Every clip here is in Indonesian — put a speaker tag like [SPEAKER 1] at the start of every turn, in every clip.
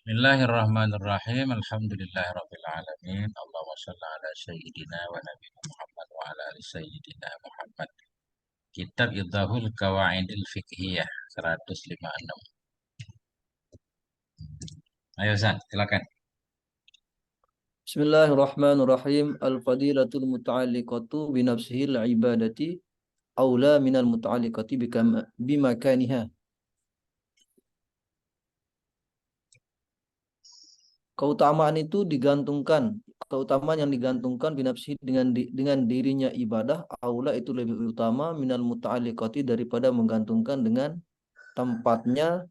[SPEAKER 1] Bismillahirrahmanirrahim. Alhamdulillahirabbil alamin. Allahumma shalli ala sayyidina wa nabiyina Muhammad wa ala ali sayyidina Muhammad. Kitab Idahul Qawaidil Fiqhiyah 156. Ayo San, silakan.
[SPEAKER 2] Bismillahirrahmanirrahim. Al-fadilatul muta'alliqatu binafsihil ibadati aula minal muta'alliqati bimakaniha. Keutamaan itu digantungkan, keutamaan yang digantungkan binafsihi dengan dirinya ibadah aula itu lebih utama minal muta'alliqati daripada menggantungkan dengan tempatnya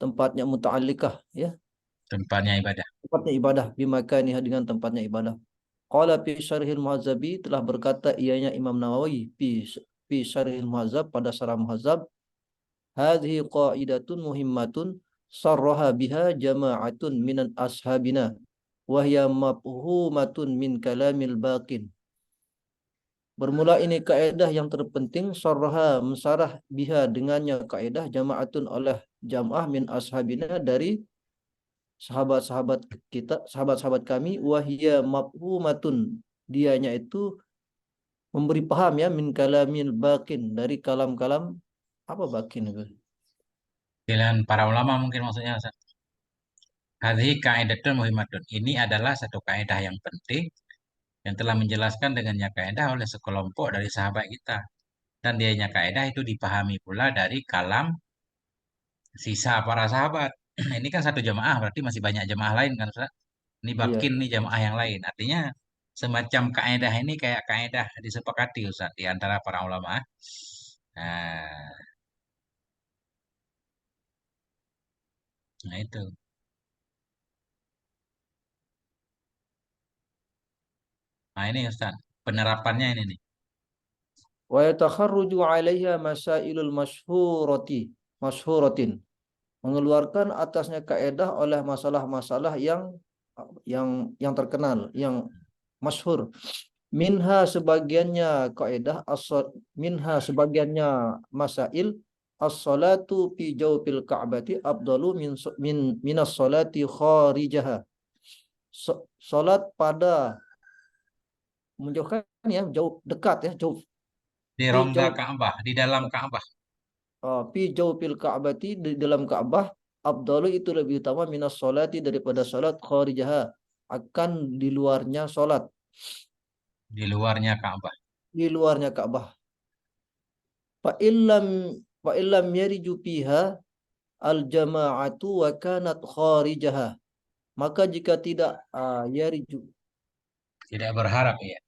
[SPEAKER 2] muta'alliqah, ya.
[SPEAKER 1] Tempatnya ibadah.
[SPEAKER 2] Tempatnya ibadah bimakaniha dengan tempatnya ibadah. Qala fi syarhil muhazzabi telah berkata ianya Imam Nawawi fi syarhil muhazzab pada syarah muhazzab, hadhihi qaidatun muhimmatun sarraha biha jama'atun minan ashabina wa hiya mafhumatun min kalamil baqin. Bermula ini kaidah yang terpenting sarraha mensarah biha dengannya kaidah jama'atun oleh jamaah min ashabina dari sahabat-sahabat kita, sahabat-sahabat kami, wahia mafhumatun dianya itu memberi paham, ya, min kalamil bakin dari kalam-kalam apa bakin itu.
[SPEAKER 1] Dengan para ulama mungkin maksudnya San. Hadhi kaidatun muhimmatun. Ini adalah satu kaidah yang penting yang telah menjelaskan dengannya kaidah oleh sekelompok dari sahabat kita. Dan dianya kaidah itu dipahami pula dari kalam sisa para sahabat. Ini kan satu jamaah, berarti masih banyak jamaah lain kan, Ustaz? Ini
[SPEAKER 2] Iya.
[SPEAKER 1] bakin nih jamaah yang lain. Artinya semacam kaidah ini kayak kaidah disepakati Ustaz di antara para ulama. Nah, nah itu. Nah ini Ustaz, penerapannya ini nih.
[SPEAKER 2] Wa yatakharruju 'alaiha masailul masyhuratin, mengeluarkan atasnya kaidah oleh masalah-masalah yang terkenal, yang masyhur. Minha sebagiannya kaidah minha sebagiannya masail as-salatu fi jawfil ka'bati afdalu minas salati kharijaha. Salat pada menjauhkan, ya, jauh dekat, ya, jauh
[SPEAKER 1] Di
[SPEAKER 2] fi
[SPEAKER 1] rongga
[SPEAKER 2] jauh
[SPEAKER 1] Ka'bah, di dalam Ka'bah.
[SPEAKER 2] fi jawfil ka'bati di dalam Ka'bah afdalu itu lebih utama minas salati daripada salat kharijaha, akan di luarnya salat,
[SPEAKER 1] Di luarnya Ka'bah.
[SPEAKER 2] di luarnya Ka'bah. Fa illam yariju fiha al jama'atu wa kanat kharijaha, maka jika tidak yariju,
[SPEAKER 1] Tidak berharap ya.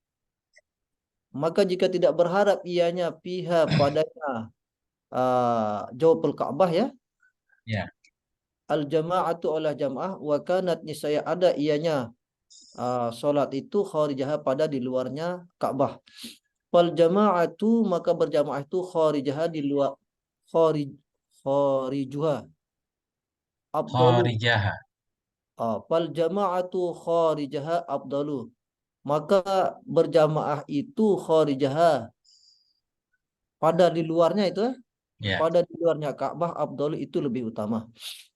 [SPEAKER 2] maka jika tidak berharap ianya fiha padanya jawabul Ka'bah, ya,
[SPEAKER 1] Ya.
[SPEAKER 2] al jama'atu oleh jamaah wa kanat nisaya ada ianya salat itu kharijaha pada di luarnya Ka'bah. Fal jama'atu maka berjamaah itu kharijaha di luar, kharij kharijuha afdalu.
[SPEAKER 1] Kharijaha.
[SPEAKER 2] Fal jama'atu kharijaha afdalu, maka berjamaah itu kharijaha pada di luarnya itu,
[SPEAKER 1] Ya.
[SPEAKER 2] pada di luarnya Ka'bah afdalu itu lebih utama.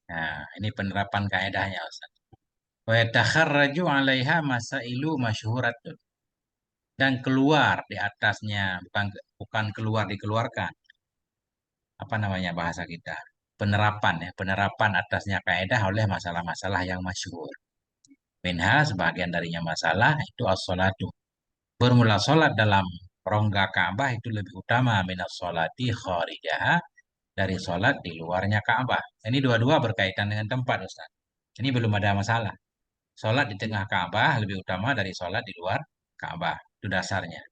[SPEAKER 1] Nah, ini penerapan kaidahnya Ustaz. Wa yatakharraju 'alaiha masailu masyhuratun. Dan keluar di atasnya, bukan bukan keluar dikeluarkan. Apa namanya bahasa kita? Penerapan ya, penerapan atasnya kaidah oleh masalah-masalah yang masyhur. Minha sebagian darinya masalah itu as-salatu. Bermula sholat dalam rongga Ka'bah itu lebih utama minas sholati kharijaha dari sholat di luarnya Ka'bah. Ini dua-dua berkaitan dengan tempat Ustaz. Ini belum ada masalah. Sholat di tengah Ka'bah lebih utama dari sholat di luar Ka'bah. Itu dasarnya.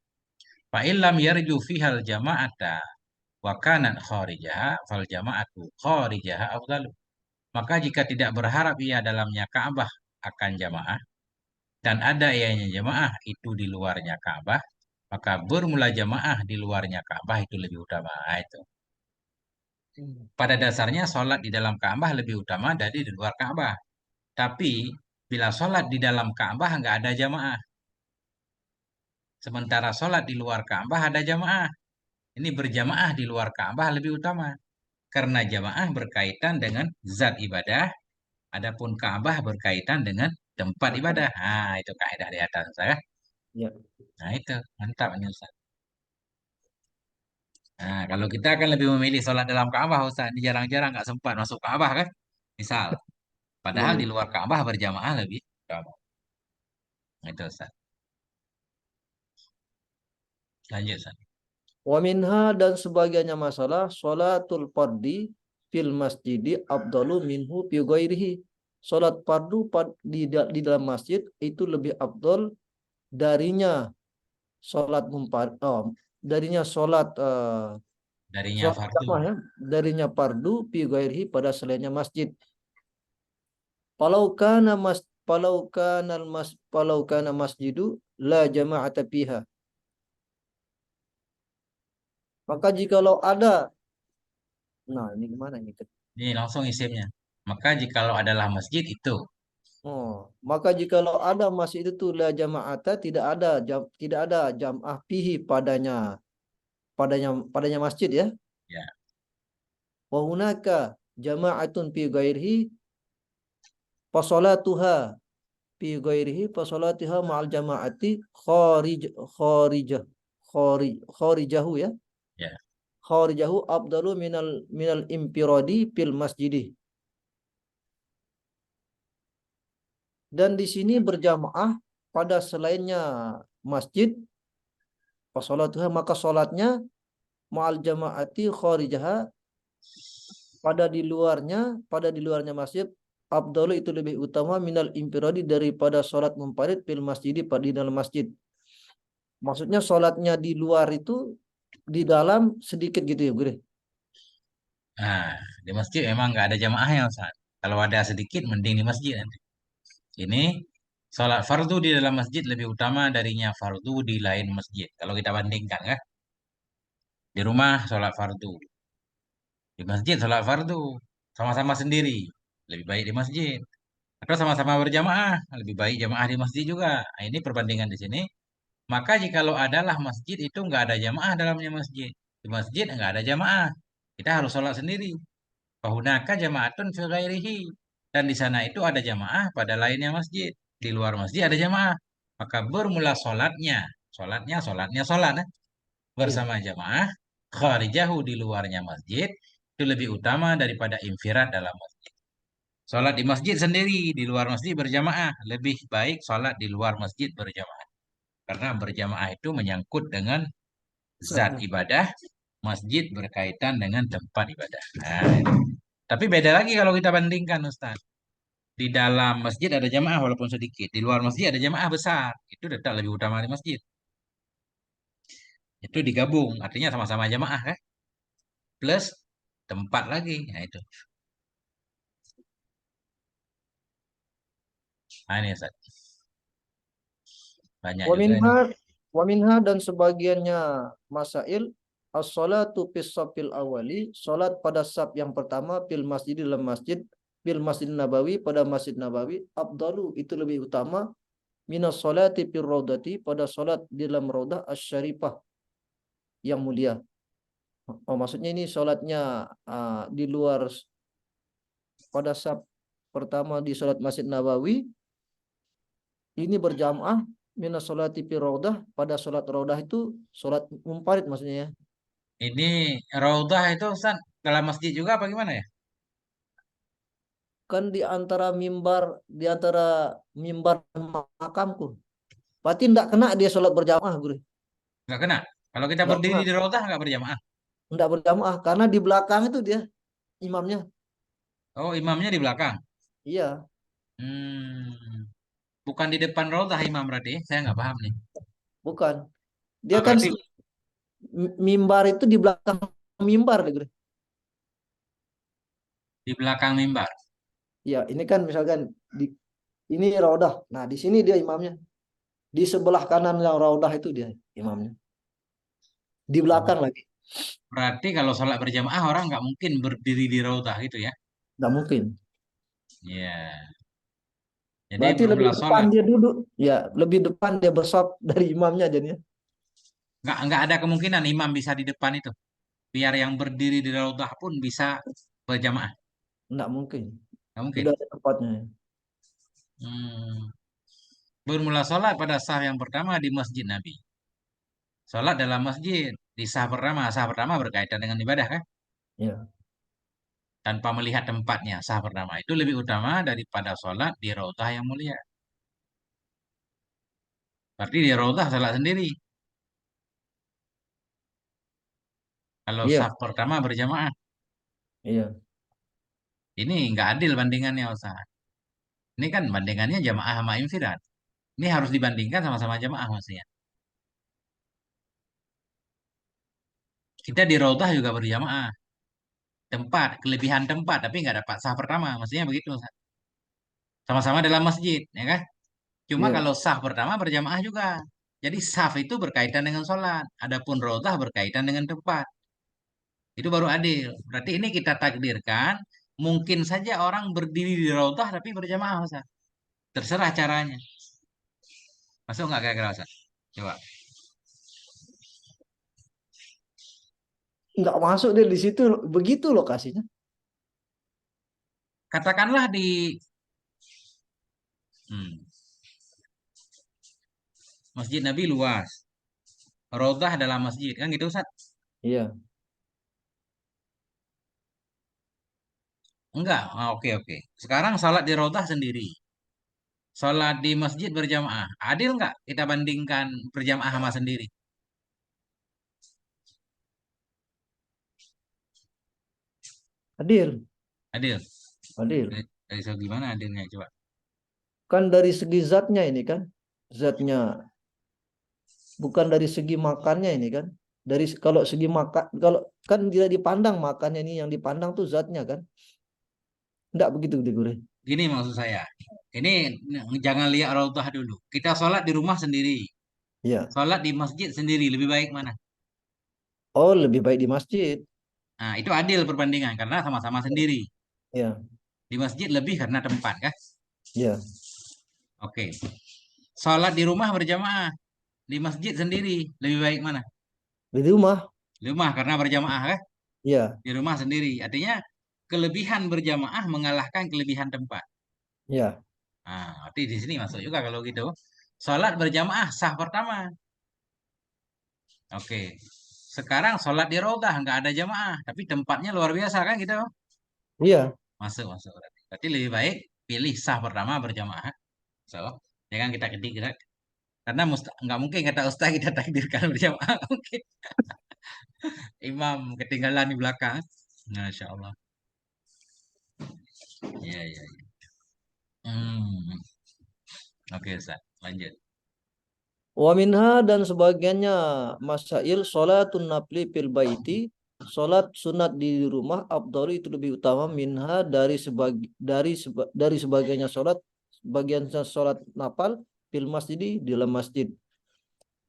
[SPEAKER 1] Fa illam yarju fihal jama'ata wa kanat kharijaha fal jama'atu kharijaha afdalu. Maka jika tidak berharap ia dalamnya Ka'bah akan jamaah dan ada ianya jamaah itu di luarnya Ka'bah, maka bermula jamaah di luarnya Ka'bah itu lebih utama. Nah, itu. Pada dasarnya sholat di dalam Ka'bah lebih utama dari di luar Ka'bah. Tapi bila sholat di dalam Ka'bah nggak ada jamaah, sementara sholat di luar Ka'bah ada jamaah. Ini berjamaah di luar Ka'bah lebih utama. Karena jamaah berkaitan dengan zat ibadah Adapun Ka'bah berkaitan dengan tempat
[SPEAKER 2] Makan.
[SPEAKER 1] ibadah. Nah, itu kaidah di atas, Ustaz, ya.
[SPEAKER 2] Ya.
[SPEAKER 1] Nah, itu mantap ini, Ustaz. Nah, kalau kita akan lebih memilih sholat dalam Ka'bah, Ustaz. Ini jarang-jarang nggak sempat masuk Ka'bah kan? Misal,
[SPEAKER 2] Iya,
[SPEAKER 1] padahal
[SPEAKER 2] iya.
[SPEAKER 1] di luar Ka'bah berjamaah lebih utama. Itu, Ustaz. Lanjut, Ustaz.
[SPEAKER 2] Wa minha dan sebagiannya masalah sholatul fardi fil masjidi afdalu minhu fi ghairihi. Salat fardu di dalam masjid itu lebih afdol darinya salat munfarid. Oh, darinya salat
[SPEAKER 1] Darinya
[SPEAKER 2] salat
[SPEAKER 1] fardu.
[SPEAKER 2] jamaah ya, darinya fardu fi ghairihi pada selainnya masjid. Falau kana mas falau kana masjidu la jama'ata fiha. Maka jikalau ada, nah ini gimana ini?
[SPEAKER 1] Ini langsung isimnya. Maka jikalau adalah masjid itu.
[SPEAKER 2] Oh, maka jikalau ada masjid itu la jama'ata tidak ada jam'ah fihi padanya masjid ya.
[SPEAKER 1] Ya,
[SPEAKER 2] Wa hunaka jama'atun fi ghairihi fa salatuha fi ghairihi fa salatuha ma'al jama'ati kharijah kharijahu ya.
[SPEAKER 1] ya.
[SPEAKER 2] Kharijahu afdalu minal impiradi fil masjidi. Dan di sini berjamaah pada selainnya masjid fa salatuha maka salatnya ma'al jama'ati kharijaha pada di luarnya masjid afdalu itu lebih utama minal infiradi daripada sholat munfarid fil masjid di dalam masjid. Maksudnya sholatnya di luar itu di dalam sedikit gitu ya, Bre.
[SPEAKER 1] Nah, di masjid memang nggak ada jamaahnya, Ustaz. Kalau ada sedikit, mending di masjid nanti. Ini sholat fardu di dalam masjid lebih utama darinya fardu di lain masjid. Kalau kita bandingkan kan, di rumah sholat fardu, di masjid sholat fardu, sama-sama sendiri, lebih baik di masjid. Atau sama-sama berjamaah, lebih baik jamaah di masjid juga. Nah, ini perbandingan di sini. Maka jikalau adalah masjid itu nggak ada jamaah dalamnya masjid. Di masjid nggak ada jamaah. Kita harus sholat sendiri. Fahunaka jamaatun fi ghairihi. Dan di sana itu ada jamaah pada lainnya masjid. Di luar masjid ada jamaah. Maka bermula sholatnya sholat
[SPEAKER 2] Iya.
[SPEAKER 1] bersama jamaah. Kharijahu di luarnya masjid. Itu lebih utama daripada infirad dalam masjid. Sholat di masjid sendiri, di luar masjid berjamaah. Lebih baik sholat di luar masjid berjamaah. Karena berjamaah itu menyangkut dengan zat
[SPEAKER 2] Saatnya.
[SPEAKER 1] ibadah. Masjid berkaitan dengan tempat ibadah. Nah, tapi beda lagi kalau kita bandingkan, Ustaz. Di dalam masjid ada jamaah walaupun sedikit. Di luar masjid ada jamaah besar. Itu tetap lebih utama di masjid. Itu digabung. Artinya sama-sama jamaah kan. Plus tempat lagi. Nah itu. Nah ini Ustaz. Banyak
[SPEAKER 2] Wa
[SPEAKER 1] juga ini.
[SPEAKER 2] minha wa minha dan sebagiannya masail as-salatu fis safil awali, salat pada saf yang pertama fil masjid dalam masjid fil Masjid Nabawi pada Masjid Nabawi afdalu itu lebih utama minas salati fil raudati pada salat di dalam raudah asy-syarifah yang mulia. Oh, maksudnya ini salatnya di luar pada saf pertama di salat Masjid Nabawi ini berjamaah minas salati fil raudah pada salat raudah itu salat munfarid maksudnya ya.
[SPEAKER 1] Ini Raudhah itu Ustaz dalam masjid juga apa gimana ya?
[SPEAKER 2] Kan di antara mimbar makamku. Berarti tidak kena dia sholat berjamaah, Guru.
[SPEAKER 1] Nggak kena. Kalau kita
[SPEAKER 2] Tidak
[SPEAKER 1] berdiri
[SPEAKER 2] kena,
[SPEAKER 1] di Raudhah nggak berjamaah.
[SPEAKER 2] tidak berjamaah karena di belakang itu dia imamnya.
[SPEAKER 1] Oh, imamnya di belakang.
[SPEAKER 2] Iya,
[SPEAKER 1] Bukan di depan Raudhah imam berarti. Saya nggak paham nih.
[SPEAKER 2] bukan. Dia
[SPEAKER 1] Ah,
[SPEAKER 2] kan
[SPEAKER 1] berarti
[SPEAKER 2] mimbar itu di belakang mimbar, Guru.
[SPEAKER 1] di belakang mimbar.
[SPEAKER 2] Iya, ini kan misalkan di ini raudah. Nah, di sini dia imamnya. Di sebelah kanan yang raudah itu dia imamnya. Di
[SPEAKER 1] Oh,
[SPEAKER 2] belakang lagi.
[SPEAKER 1] berarti kalau sholat berjamaah orang nggak mungkin berdiri di Raudhah gitu ya?
[SPEAKER 2] Tidak mungkin.
[SPEAKER 1] Iya. Jadi
[SPEAKER 2] Berarti lebih
[SPEAKER 1] bermula
[SPEAKER 2] depan
[SPEAKER 1] sholat.
[SPEAKER 2] dia duduk. Ya, lebih depan dia bersaf dari imamnya jadinya.
[SPEAKER 1] Nggak ada kemungkinan imam bisa di depan itu. Biar yang berdiri di Raudhah pun bisa berjamaah.
[SPEAKER 2] Tidak mungkin.
[SPEAKER 1] Nggak mungkin.
[SPEAKER 2] Tidak ada tempatnya.
[SPEAKER 1] Hmm. Bermula sholat pada sah yang pertama di masjid Nabi. Sholat dalam masjid di sah pertama berkaitan dengan ibadah kan?
[SPEAKER 2] Ya,
[SPEAKER 1] Tanpa melihat tempatnya, sah pertama itu lebih utama daripada sholat di raudhah yang mulia. Berarti di raudhah sholat sendiri. Kalau
[SPEAKER 2] iya,
[SPEAKER 1] sah pertama berjamaah,
[SPEAKER 2] iya,
[SPEAKER 1] ini nggak adil bandingannya Ustaz. Ini kan bandingannya jamaah sama infiraad. Ini harus dibandingkan sama-sama jamaah maksudnya. Kita di raudhah juga berjamaah. Tempat, kelebihan tempat, tapi nggak dapat sah pertama. Maksudnya begitu, Ustaz. Sama-sama dalam masjid, ya kan? Cuma
[SPEAKER 2] iya.
[SPEAKER 1] kalau sah pertama berjamaah juga. Jadi saf itu berkaitan dengan sholat. Adapun raudhah berkaitan dengan tempat. Itu baru adil. Berarti ini kita takdirkan. Mungkin saja orang berdiri di raudhah tapi berjamaah, Ustaz. Terserah caranya. Masuk nggak kira-kira, Ustaz? Coba.
[SPEAKER 2] Nggak masuk dia di situ. Begitu lokasinya.
[SPEAKER 1] Katakanlah di hmm, Masjid Nabi luas. Raudhah dalam masjid. Kan gitu, Ustaz?
[SPEAKER 2] Iya.
[SPEAKER 1] Enggak. Ah, oke, oke. Sekarang salat di raudhah sendiri. Salat di masjid berjamaah. Adil nggak kita bandingkan berjamaah sama sendiri?
[SPEAKER 2] Adil.
[SPEAKER 1] Adil.
[SPEAKER 2] Adil.
[SPEAKER 1] Dari segi mana adilnya? Coba.
[SPEAKER 2] Kan dari segi zatnya ini kan. Zatnya. Bukan dari segi makannya ini kan. Dari kalau segi makan. Kalau kan tidak dipandang makannya ini. Yang dipandang tuh zatnya kan. Enggak begitu Gure.
[SPEAKER 1] Gini maksud saya. Ini jangan lihat raudhah dulu. Kita sholat di rumah sendiri.
[SPEAKER 2] Iya.
[SPEAKER 1] Sholat di masjid sendiri. Lebih baik mana?
[SPEAKER 2] Oh, lebih baik di masjid.
[SPEAKER 1] Nah, itu adil perbandingan karena sama-sama sendiri.
[SPEAKER 2] Iya.
[SPEAKER 1] Di masjid lebih karena tempat kan?
[SPEAKER 2] Iya.
[SPEAKER 1] Oke. Sholat di rumah berjamaah. Di masjid sendiri. Lebih baik mana?
[SPEAKER 2] Di rumah.
[SPEAKER 1] Di rumah karena berjamaah kan?
[SPEAKER 2] Iya.
[SPEAKER 1] Di rumah sendiri. Artinya kelebihan berjamaah mengalahkan kelebihan tempat.
[SPEAKER 2] Iya.
[SPEAKER 1] Nah, arti di sini masuk juga kalau gitu. Sholat berjamaah sah pertama. Oke. Sekarang sholat di raudhah nggak ada jamaah, tapi tempatnya luar biasa kan gitu.
[SPEAKER 2] Iya.
[SPEAKER 1] Masuk, masuk berarti. Berarti lebih baik pilih sah pertama berjamaah. So, jangan kita ketik kita. Karena nggak mungkin kata ustaz kita takdirkan berjamaah. Mungkin imam ketinggalan di belakang. Masya Allah. Iya, iya, iya. Hmm. Oke, Ustaz. Lanjut.
[SPEAKER 2] Wa minha dan sebagiannya masail salatun nafli fil baiti, salat sunat di rumah afdalu itu lebih utama minha dari sebagiannya salat bagian salat nafal fil masjid di dalam masjid.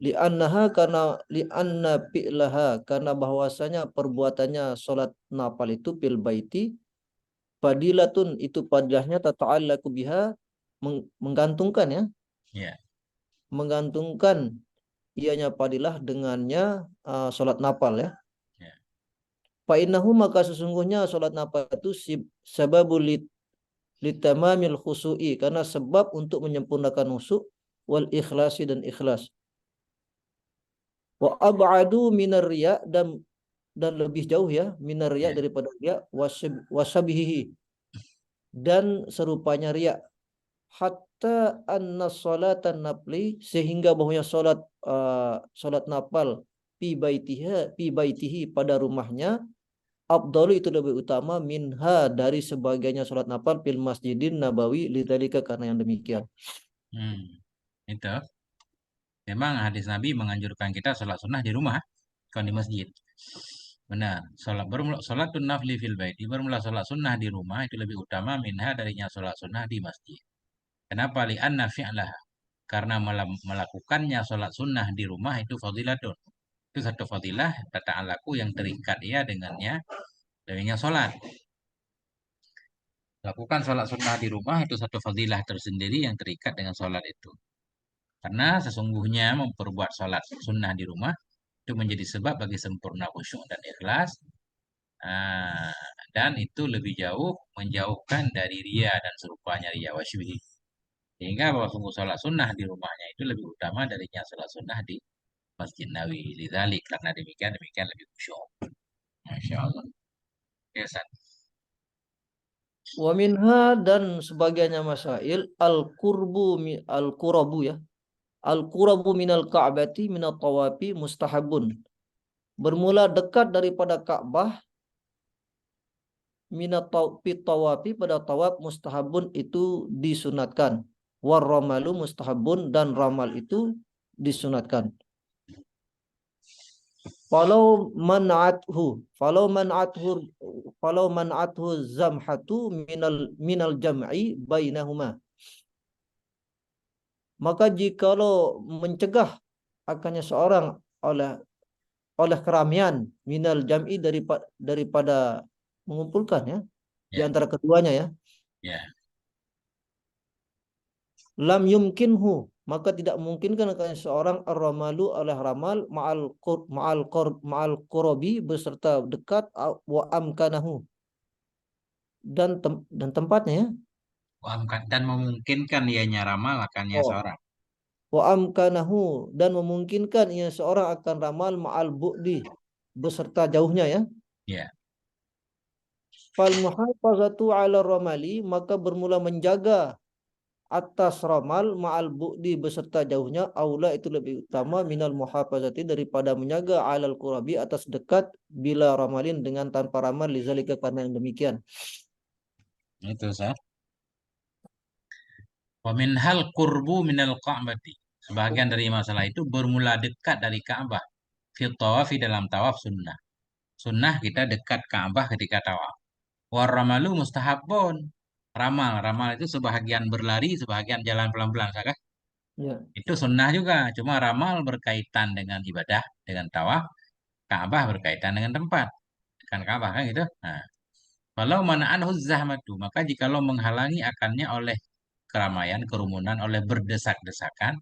[SPEAKER 2] Li'annaha karena li'anna fi'laha karena bahwasanya perbuatannya salat nafal itu fil baiti fadilatun itu padilahnya tata'allaqu biha menggantungkan ya,
[SPEAKER 1] Ya,
[SPEAKER 2] menggantungkan ianya padilah dengannya sholat nafal ya.
[SPEAKER 1] ya.
[SPEAKER 2] Fa'innahu maka sesungguhnya sholat nafal itu sababul litamamil khusu'i karena sebab untuk menyempurnakan khusyuk wal ikhlasi dan ikhlas. Wa ab'adu minar riya dan lebih jauh ya minar riya
[SPEAKER 1] Ya.
[SPEAKER 2] daripada riya wasabihi dan serupanya riya hatta anna sholatan nafli sehingga bahwanya salat nafal fi baitihi pada rumahnya afdalu itu lebih utama minha dari sebagiannya salat nafal fil masjidin nabawi lidzalika karena yang demikian.
[SPEAKER 1] Hmm. Itu. Memang hadis Nabi menganjurkan kita sholat sunnah di rumah, bukan di masjid. Benar. Sholatun nafli fil baiti. Bermula sholat sunnah di rumah itu lebih utama minha darinya sholat sunnah di masjid. Kenapa? Li'anna fi'laha. Karena melakukannya sholat sunnah di rumah itu fadilatun. Itu satu fadilah, tata alaku yang terikat ya dengannya, dengannya sholat. Lakukan sholat sunnah di rumah itu satu fadilah tersendiri yang terikat dengan sholat itu. Karena sesungguhnya memperbuat sholat sunnah di rumah itu menjadi sebab bagi sempurna khusyuk dan ikhlas. Ah, dan itu lebih jauh menjauhkan dari ria dan serupanya ria wasybihi. Sehingga bahwa sungguh sholat sunnah di rumahnya itu lebih utama darinya sholat sunnah di Masjid Nawawi. Lidzalik, karena demikian demikian lebih khusyuk. Masya Allah. Ya, San.
[SPEAKER 2] Wa minha dan sebagiannya masail al-qurabu ya. Al-qurabu minal ka'bati minat tawafi mustahabun. Bermula dekat daripada Ka'bah tawafi pada tawaf mustahabun itu disunatkan. War ramalu mustahabun dan ramal itu disunatkan. Falau man'athu falau man'athu falau man'athu zamhatu minal jam'i bainahuma. Maka jikalau mencegah akannya seorang oleh keramaian minal jam'i daripada mengumpulkan ya di
[SPEAKER 1] Ya,
[SPEAKER 2] antara keduanya ya,
[SPEAKER 1] ya.
[SPEAKER 2] lam yumkinhu maka tidak memungkinkan akan seorang ar-ramalu oleh ramal ma'al qurabi beserta dekat wa amkanahu dan tempatnya ya.
[SPEAKER 1] Dan memungkinkan ianya ramal akannya
[SPEAKER 2] Oh,
[SPEAKER 1] seorang.
[SPEAKER 2] wa amkanahu dan memungkinkan ia seorang akan ramal ma'al bu'di beserta jauhnya ya.
[SPEAKER 1] Ya.
[SPEAKER 2] Fal muhafazatu 'ala ramali maka bermula menjaga atas ramal ma'al bu'di beserta jauhnya aula itu lebih utama minal muhafazati daripada menjaga 'alal qurabi atas dekat bila ramalin dengan tanpa ramal lizalika karena yang demikian.
[SPEAKER 1] Itu sah. Wa min hal qurbu minal Ka'bati. Sebagian dari masalah itu bermula dekat dari Ka'bah. Fil tawafi dalam tawaf sunnah. Sunnah kita dekat Ka'bah ketika tawaf. Waramalu mustahabun. Ramal itu sebahagian berlari, sebahagian jalan pelan-pelan, Saka.
[SPEAKER 2] Ya.
[SPEAKER 1] Itu sunnah juga. Cuma ramal berkaitan dengan ibadah, dengan tawaf. Ka'bah berkaitan dengan tempat. Kan Ka'bah kan gitu. Nah, kalau mana'an zahmatu, maka jikalau menghalangi akannya oleh keramaian, kerumunan, oleh berdesak-desakan,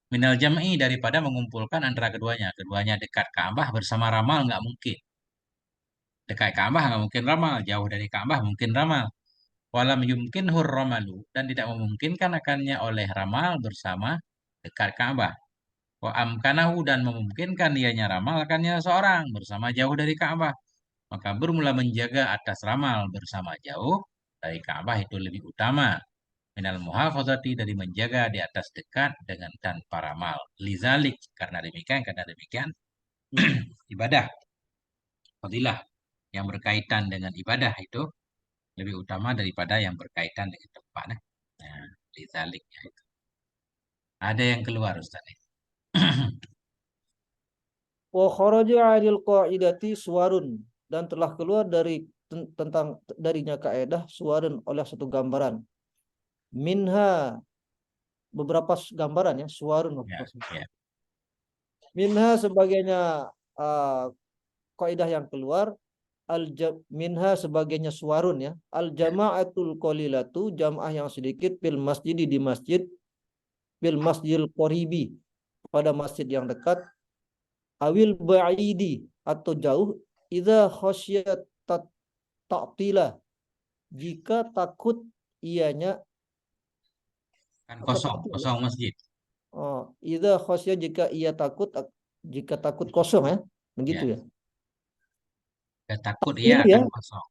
[SPEAKER 1] minal jam'i daripada mengumpulkan antara keduanya. Keduanya dekat Ka'bah bersama ramal nggak mungkin. Dekat Ka'bah nggak mungkin ramal, jauh dari Ka'bah mungkin ramal. Walam yumkin ramalu dan tidak memungkinkan akannya oleh ramal bersama dekat Ka'bah. Wa amkanahu dan memungkinkan ianya ramal akannya seorang bersama jauh dari Ka'bah. Maka bermula menjaga atas ramal bersama jauh dari Ka'bah itu lebih utama. Minal muhafazati dari menjaga di atas dekat dengan tanpa ramal. Lizalik karena demikian
[SPEAKER 2] Hmm.
[SPEAKER 1] ibadah fadilah yang berkaitan dengan ibadah itu lebih utama daripada yang berkaitan dengan tempat. Nah, lizalik ya itu. Ada yang keluar Ustaz.
[SPEAKER 2] Wa kharaja 'anil qa'idati suwarun dan telah keluar tentang darinya kaidah suwarun oleh satu gambaran. Minha beberapa gambaran ya suwarun.
[SPEAKER 1] Ya, ya,
[SPEAKER 2] Minha sebagainya uh, kaidah yang keluar minha sebagainya suwarun ya. Al
[SPEAKER 1] ya.
[SPEAKER 2] jama'atul qalilatu jamaah yang sedikit fil masjid di masjid fil masjidil qoribi pada masjid yang dekat awil ba'idi atau jauh idza khasyat ta'tila jika takut ianya
[SPEAKER 1] Kan
[SPEAKER 2] apa
[SPEAKER 1] kosong,
[SPEAKER 2] ta'til ya?
[SPEAKER 1] kosong masjid.
[SPEAKER 2] Oh, idza khasyat jika takut kosong ya. Begitu
[SPEAKER 1] Ya,
[SPEAKER 2] ya.
[SPEAKER 1] ya takut ia
[SPEAKER 2] Ta'tilu ya.
[SPEAKER 1] akan kosong.
[SPEAKER 2] Oh,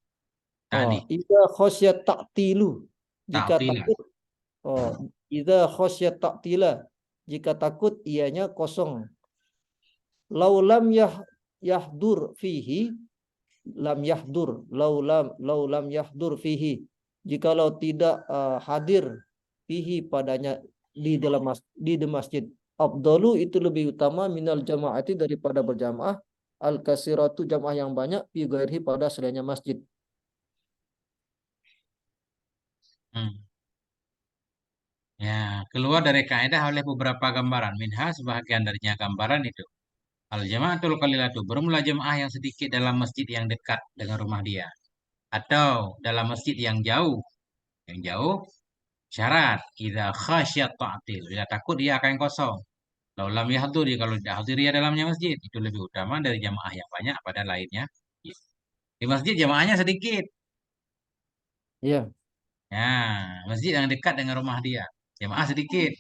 [SPEAKER 1] Tadi,
[SPEAKER 2] idza khasyat ta'tilu jika
[SPEAKER 1] ta'tilah.
[SPEAKER 2] takut. Oh, idza khasyat ta'tila jika takut ianya kosong. Laulam yahdur fihi lam yahdur laulam yahdur fihi jikalau tidak hadir fihi padanya di masjid afdalu itu lebih utama minal jamaati daripada berjamaah al kasiratu jamaah yang banyak fi ghairihi pada selainnya masjid.
[SPEAKER 1] Hmm. Ya, keluar dari kaidah oleh beberapa gambaran. Minha sebahagian darinya gambaran itu. Al jamaatul qalilatu bermula jemaah yang sedikit dalam masjid yang dekat dengan rumah dia atau dalam masjid yang jauh. Yang jauh syarat idza khasyat ta'til. Bila takut dia akan kosong. Kalau lam yahduri kalau tidak hadir dia dalamnya masjid itu lebih utama dari jamaah yang banyak pada lainnya. Di masjid jamaahnya sedikit.
[SPEAKER 2] Iya.
[SPEAKER 1] Ya, masjid yang dekat dengan rumah dia. Jamaah sedikit.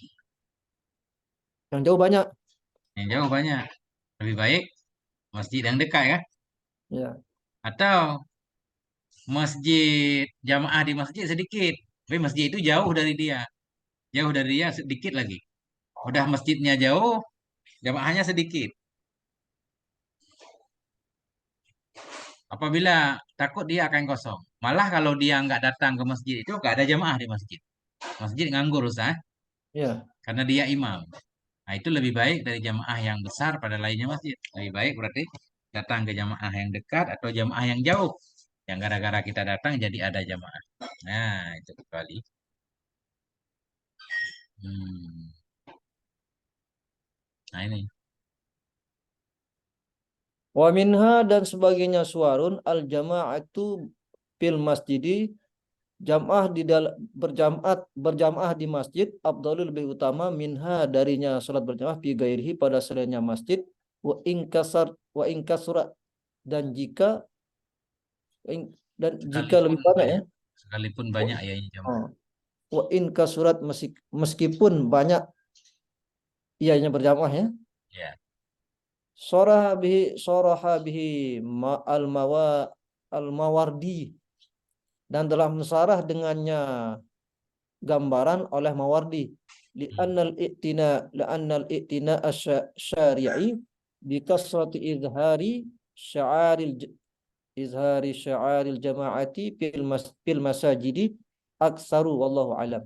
[SPEAKER 2] Yang jauh banyak.
[SPEAKER 1] Yang jauh banyak. Lebih baik masjid yang dekat ya.
[SPEAKER 2] Iya.
[SPEAKER 1] Atau masjid, jamaah di masjid sedikit. Tapi masjid itu jauh dari dia. Jauh dari dia sedikit lagi. Udah masjidnya jauh, jamaahnya sedikit. Apabila takut dia akan kosong. Malah kalau dia nggak datang ke masjid itu nggak ada jamaah di masjid. Masjid nganggur Ustaz,
[SPEAKER 2] Iya.
[SPEAKER 1] karena dia imam. Nah, itu lebih baik dari jamaah yang besar pada lainnya masjid. Lebih baik berarti datang ke jamaah yang dekat atau jamaah yang jauh. Yang gara-gara kita datang jadi ada jamaah. Nah, itu kecuali. Hmm. Nah, ini.
[SPEAKER 2] Wa minha dan sebagainya suarun al jama'atu fil masjidi, jamaah di dalam berjamaah di masjid afdalul lebih utama minha darinya salat berjamaah fi gairihi pada selainnya masjid, wa inkasura dan jika
[SPEAKER 1] Sekalipun
[SPEAKER 2] lebih banyak ya.
[SPEAKER 1] banyak. Sekalipun banyak ya ini jamaah.
[SPEAKER 2] Oh. Wa inkasurat meskipun banyak ianya berjamaah ya.
[SPEAKER 1] Ya.
[SPEAKER 2] Soraha bihi al mawardi, dan telah mensarah dengannya gambaran oleh Mawardi,
[SPEAKER 1] Hmm.
[SPEAKER 2] li'annal i'tina syari'i bi kasrati izhari jama'ati fil masajidi aksaru wallahu alam.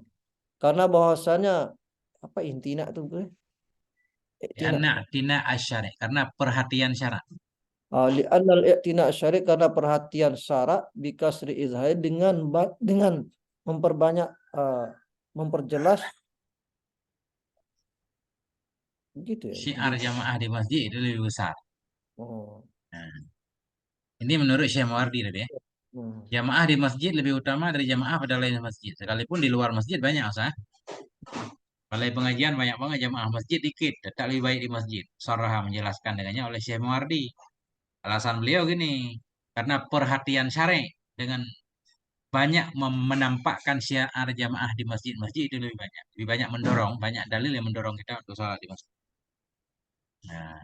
[SPEAKER 2] Karena bahwasanya apa intina itu gue? I'tina.
[SPEAKER 1] Karena tina asyari. Karena perhatian syarat.
[SPEAKER 2] Li'annal i'tina syari' karena perhatian syarak bi kasri izhari dengan memperbanyak, memperjelas gitu ya.
[SPEAKER 1] Syiar jamaah di masjid itu lebih besar.
[SPEAKER 2] Oh.
[SPEAKER 1] Nah, ini menurut Syekh Mawardi tadi ya.
[SPEAKER 2] Hmm.
[SPEAKER 1] Jamaah di masjid lebih utama dari jamaah pada lainnya masjid. Sekalipun di luar masjid banyak Ustaz. Balai pengajian banyak banget jamaah masjid dikit. Tetap lebih baik di masjid. Sarah menjelaskan dengannya oleh Syekh Mawardi. Alasan beliau gini. Karena perhatian syar'i dengan banyak menampakkan syiar jamaah di masjid-masjid itu lebih banyak. Lebih banyak mendorong, banyak dalil yang mendorong kita untuk sholat di masjid. Nah,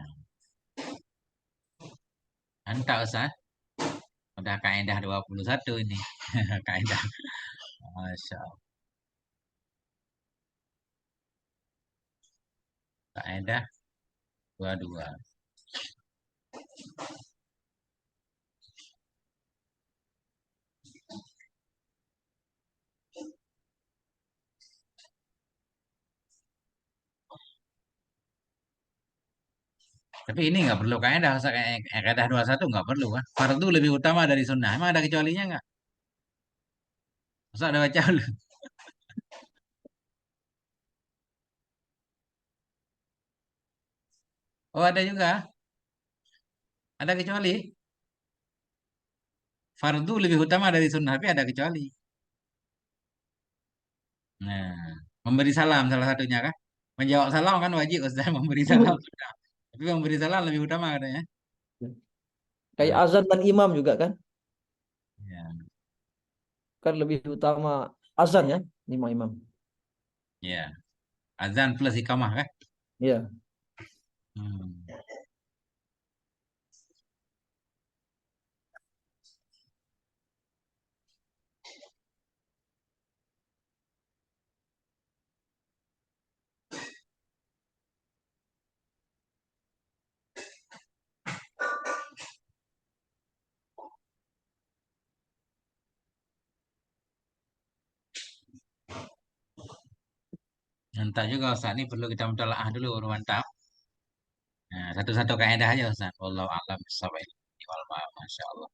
[SPEAKER 1] mantap Ustaz. Udah kaidah 21 ini. Kaidah. Masya Allah. Kaidah 22. Tapi ini nggak perlu kaidah. Kaidah 21 nggak perlu kan. Fardu lebih utama dari sunnah. Emang ada kecualinya nggak? Masa ada baca dulu? Oh ada juga. Ada kecuali. Fardu lebih utama dari sunnah. Tapi ada kecuali. Nah, memberi salam salah satunya kan. Menjawab salam kan wajib Ustaz. Memberi salam sunnah. Tapi memberi salam lebih utama katanya.
[SPEAKER 2] Kayak
[SPEAKER 1] Nah,
[SPEAKER 2] azan dan imam juga kan?
[SPEAKER 1] ya,
[SPEAKER 2] Kan lebih utama azan ya, imam imam.
[SPEAKER 1] ya. Azan plus iqamah kan.
[SPEAKER 2] Iya.
[SPEAKER 1] Hmm. Entah juga Ustaz ini perlu kita mentalaah dulu baru mantap. Nah, satu-satu kaidah aja Ustaz. Wallahu a'lam bishawab. Masya Allah.